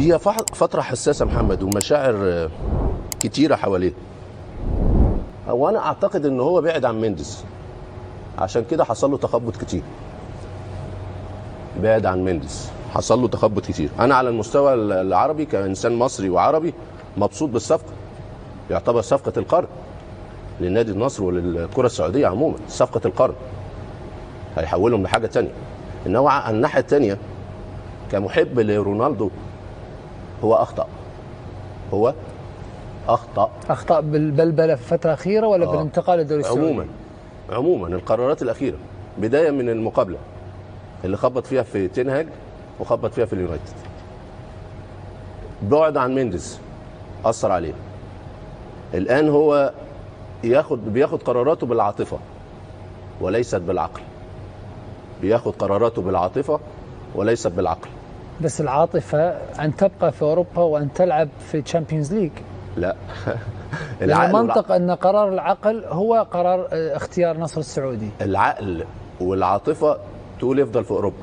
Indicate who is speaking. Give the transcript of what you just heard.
Speaker 1: هي فترة حساسة محمد، ومشاعر كتيرة حواليه. وانا اعتقد ان هو بعد عن مينديز، عشان كده حصل له تخبط كتير. بعد عن مينديز حصل له تخبط كتير. انا على المستوى العربي كانسان مصري وعربي مبسوط بالصفقة، يعتبر صفقة القرن للنادي النصر وللكرة السعودية عموما، صفقة القرن. هيحولهم لحاجة تانية. انما على الناحية التانية كمحب لرونالدو هو أخطأ
Speaker 2: بالبلبلة في فترة أخيرة ولا بالانتقال للدوري السعودي؟
Speaker 1: عموما القرارات الأخيرة، بداية من المقابلة اللي خبط فيها في تنهاج وخبط فيها في اليونايتد. بعد عن مينديز أثر عليه. الآن هو بياخد قراراته بالعاطفة وليست بالعقل. بياخد قراراته بالعاطفة وليست بالعقل.
Speaker 2: بس العاطفة أن تبقى في أوروبا وأن تلعب في تشامبيونز ليج.
Speaker 1: لا
Speaker 2: المنطق أن قرار العقل هو قرار اختيار نصر السعودي.
Speaker 1: العقل والعاطفة تقول يفضل في أوروبا.